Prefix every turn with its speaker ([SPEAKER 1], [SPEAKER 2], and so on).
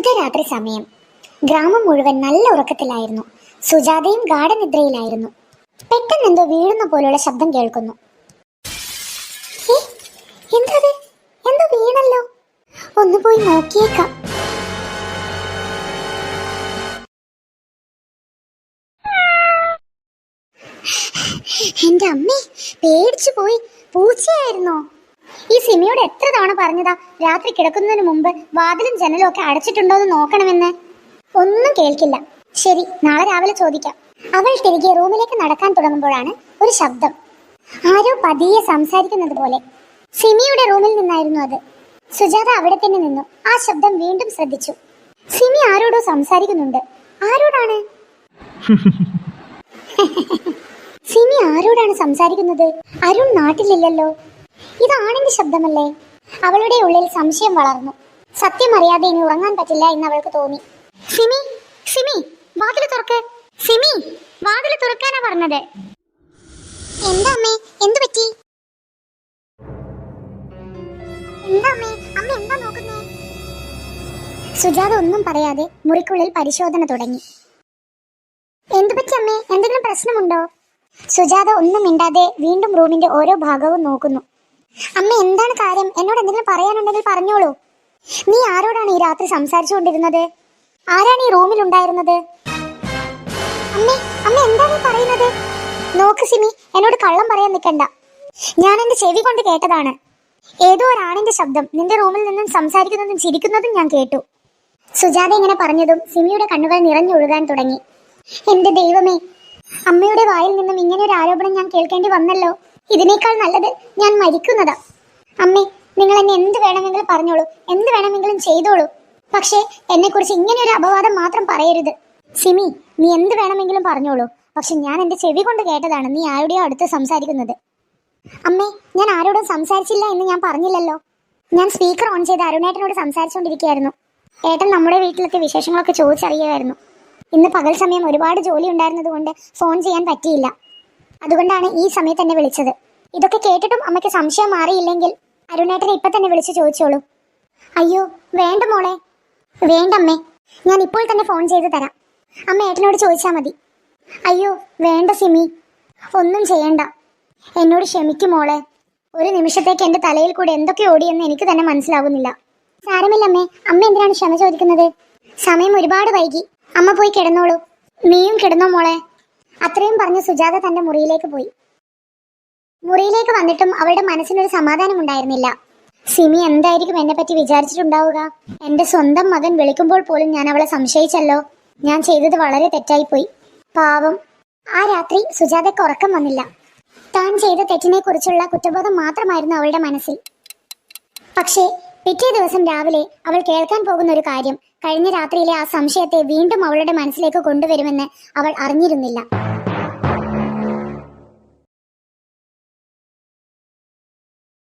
[SPEAKER 1] അർദ്ധരാത്രി സമയം. ഗ്രാമം മുഴുവൻ നല്ല ഉറക്കത്തിലായിരുന്നു. സുജാതയും ഗാഠനിദ്രയിലായിരുന്നു. പെട്ടെന്ന് എന്തോ വീഴുന്ന പോലുള്ള ശബ്ദം കേൾക്കുന്നു. എന്തത്? എന്തോ വീണല്ലോ. ഒന്ന് പോയി നോക്കിയേക്കാം. എന്റെ അമ്മേ, പേടിച്ചു പോയി. പൂച്ചയായിരുന്നോ? ഈ സിമിയോട് എത്ര തവണ പറഞ്ഞതാ രാത്രി കിടക്കുന്നതിന് മുമ്പ് വാതിലും ജനലും ഒക്കെ അടച്ചിട്ടുണ്ടോന്ന് നോക്കണമെന്ന്. ഒന്നും കേൾക്കില്ല. ശരി, നാളെ രാവിലെ ചോദിക്കാം. അവൾ തിരികെ റൂമിലേക്ക് നടക്കാൻ തുടങ്ങുമ്പോഴാണ് ഒരു ശബ്ദം. ആരോ പതിയെ സംസാരിക്കുന്നത് പോലെ. സിമിയുടെ റൂമിൽ നിന്നായിരുന്നു അത്. സുജാത അവിടെ തന്നെ നിന്നു. ആ ശബ്ദം വീണ്ടും ശ്രദ്ധിച്ചു. സിമി ആരോടോ സംസാരിക്കുന്നുണ്ട്. ആരോടാണ്? സിമി ആരോടാണ് സംസാരിക്കുന്നത്? അരുൺ നാട്ടിലില്ലല്ലോ. ഇത് ആണിന്റെ ശബ്ദമല്ലേ? അവളുടെ ഉള്ളിൽ സംശയം വളർന്നു. സത്യം അറിയാതെ ഇനി ഉറങ്ങാൻ പറ്റില്ല എന്ന് അവൾക്ക് തോന്നി. സിമി, സിമി, വാതില് തുറക്ക്. സിമി, വാതില് തുറക്കാനാ പറഞ്ഞത്. എന്താ അമ്മേ, എന്തു പറ്റി? എന്താ അമ്മേ, അമ്മ എന്താ നോക്കുന്നേ? സുജാത ഒന്നും പറയാതെ മുറിക്കുള്ളിൽ പരിശോധന തുടങ്ങി. എന്തു പറ്റി അമ്മേ, എന്തെങ്കിലും പ്രശ്നമുണ്ടോ? സുജാത ഒന്നും മിണ്ടാതെ വീണ്ടും റൂമിന്റെ ഓരോ ഭാഗവും നോക്കുന്നു. അമ്മ, എന്താണ് കാര്യം? എന്നോട് എന്തെങ്കിലും പറയാനുണ്ടെങ്കിൽ പറഞ്ഞോളൂ. നീ ആരോടാണ് ഈ രാത്രി സംസാരിച്ചുകൊണ്ടിരുന്നത്? ആരാണ് ഈ റൂമിൽ ഉണ്ടായിരുന്നത്? അമ്മേ, അമ്മ എന്താണ് പറയുന്നത്? നോക്ക് സിമി, എന്നോട് കള്ളം പറയാൻ നിൽക്കണ്ട. ഞാൻ എന്റെ ചെവി കൊണ്ട് കേട്ടതാണ്. ഏതോ ഒരാണിന്റെ ശബ്ദം നിന്റെ റൂമിൽ നിന്നും സംസാരിക്കുന്നതും ചിരിക്കുന്നതും ഞാൻ കേട്ടു. സുജാത ഇങ്ങനെ പറഞ്ഞതും സിമിയുടെ കണ്ണുകൾ നിറഞ്ഞൊഴുകാൻ തുടങ്ങി. എന്റെ ദൈവമേ, അമ്മയുടെ വായിൽ നിന്നും ഇങ്ങനെ ഒരു ആരോപണം ഞാൻ കേൾക്കേണ്ടി വന്നല്ലോ. ഇതിനേക്കാൾ നല്ലത് ഞാൻ മരിക്കുന്നതാ. അമ്മേ, നിങ്ങൾ എന്നെ എന്ത് വേണമെങ്കിലും പറഞ്ഞോളൂ, എന്ത് വേണമെങ്കിലും ചെയ്തോളൂ. പക്ഷേ എന്നെ കുറിച്ച് ഇങ്ങനെ ഒരു അപവാദം മാത്രം പറയരുത്. സിമി, നീ എന്ത് വേണമെങ്കിലും പറഞ്ഞോളൂ. പക്ഷെ ഞാൻ എന്റെ ചെവി കൊണ്ട് കേട്ടതാണ് നീ ആരുടെയോ അടുത്ത് സംസാരിക്കുന്നത്. അമ്മേ, ഞാൻ ആരോടും സംസാരിച്ചില്ല എന്ന് ഞാൻ പറഞ്ഞില്ലല്ലോ. ഞാൻ സ്പീക്കർ ഓൺ ചെയ്ത് അരുണേട്ടനോട് സംസാരിച്ചുകൊണ്ടിരിക്കുകയായിരുന്നു. ഏട്ടൻ നമ്മുടെ വീട്ടിലത്തെ വിശേഷങ്ങളൊക്കെ ചോദിച്ചറിയുമായിരുന്നു. ഇന്ന് പകൽ സമയം ഒരുപാട് ജോലി ഉണ്ടായിരുന്നത് കൊണ്ട് ഫോൺ ചെയ്യാൻ പറ്റിയില്ല. അതുകൊണ്ടാണ് ഈ സമയത്ത് എന്നെ വിളിച്ചത്. ഇതൊക്കെ കേട്ടിട്ടും അമ്മയ്ക്ക് സംശയം മാറിയില്ലെങ്കിൽ അരുണേട്ടനെ ഇപ്പൊ തന്നെ വിളിച്ച് ചോദിച്ചോളൂ. അയ്യോ വേണ്ട മോളെ. വേണ്ടമ്മേ, ഞാൻ ഇപ്പോൾ തന്നെ ഫോൺ ചെയ്ത് തരാം. അമ്മ ഏട്ടനോട് ചോദിച്ചാൽ മതി. അയ്യോ വേണ്ട സിമി, ഒന്നും ചെയ്യണ്ട. എന്നോട് ക്ഷമിക്കും മോളെ. ഒരു നിമിഷത്തേക്ക് എന്റെ തലയിൽ കൂടെ എന്തൊക്കെ ഓടിയെന്ന് എനിക്ക് തന്നെ മനസ്സിലാകുന്നില്ല. സാരമില്ലമ്മേ, അമ്മ എന്തിനാണ് ക്ഷമ ചോദിക്കുന്നത്? സമയം ഒരുപാട് വൈകി. അമ്മ പോയി കിടന്നോളൂ. നീയും കിടന്നോ മോളെ. അത്രയും പറഞ്ഞ് സുജാത തന്റെ മുറിയിലേക്ക് പോയി. മുറിയിലേക്ക് വന്നിട്ടും അവളുടെ മനസ്സിനൊരു സമാധാനം ഉണ്ടായിരുന്നില്ല. സിമി എന്തായിരിക്കും എന്നെ പറ്റി വിചാരിച്ചിട്ടുണ്ടാവുക? എന്റെ സ്വന്തം മകൻ വിളിക്കുമ്പോൾ പോലും ഞാൻ അവളെ സംശയിച്ചല്ലോ. ഞാൻ ചെയ്തത് വളരെ തെറ്റായിപ്പോയി. പാവം. ആ രാത്രി സുജാതയ്ക്ക് ഉറക്കം വന്നില്ല. താൻ ചെയ്ത തെറ്റിനെ കുറിച്ചുള്ള കുറ്റബോധം മാത്രമായിരുന്നു അവളുടെ മനസ്സിൽ. പക്ഷേ പിറ്റേ ദിവസം രാവിലെ അവൾ കേൾക്കാൻ പോകുന്ന ഒരു കാര്യം കഴിഞ്ഞ രാത്രിയിലെ ആ സംശയത്തെ വീണ്ടും അവളുടെ മനസ്സിലേക്ക് കൊണ്ടുവരുമെന്ന് അവൾ അറിഞ്ഞിരുന്നില്ല.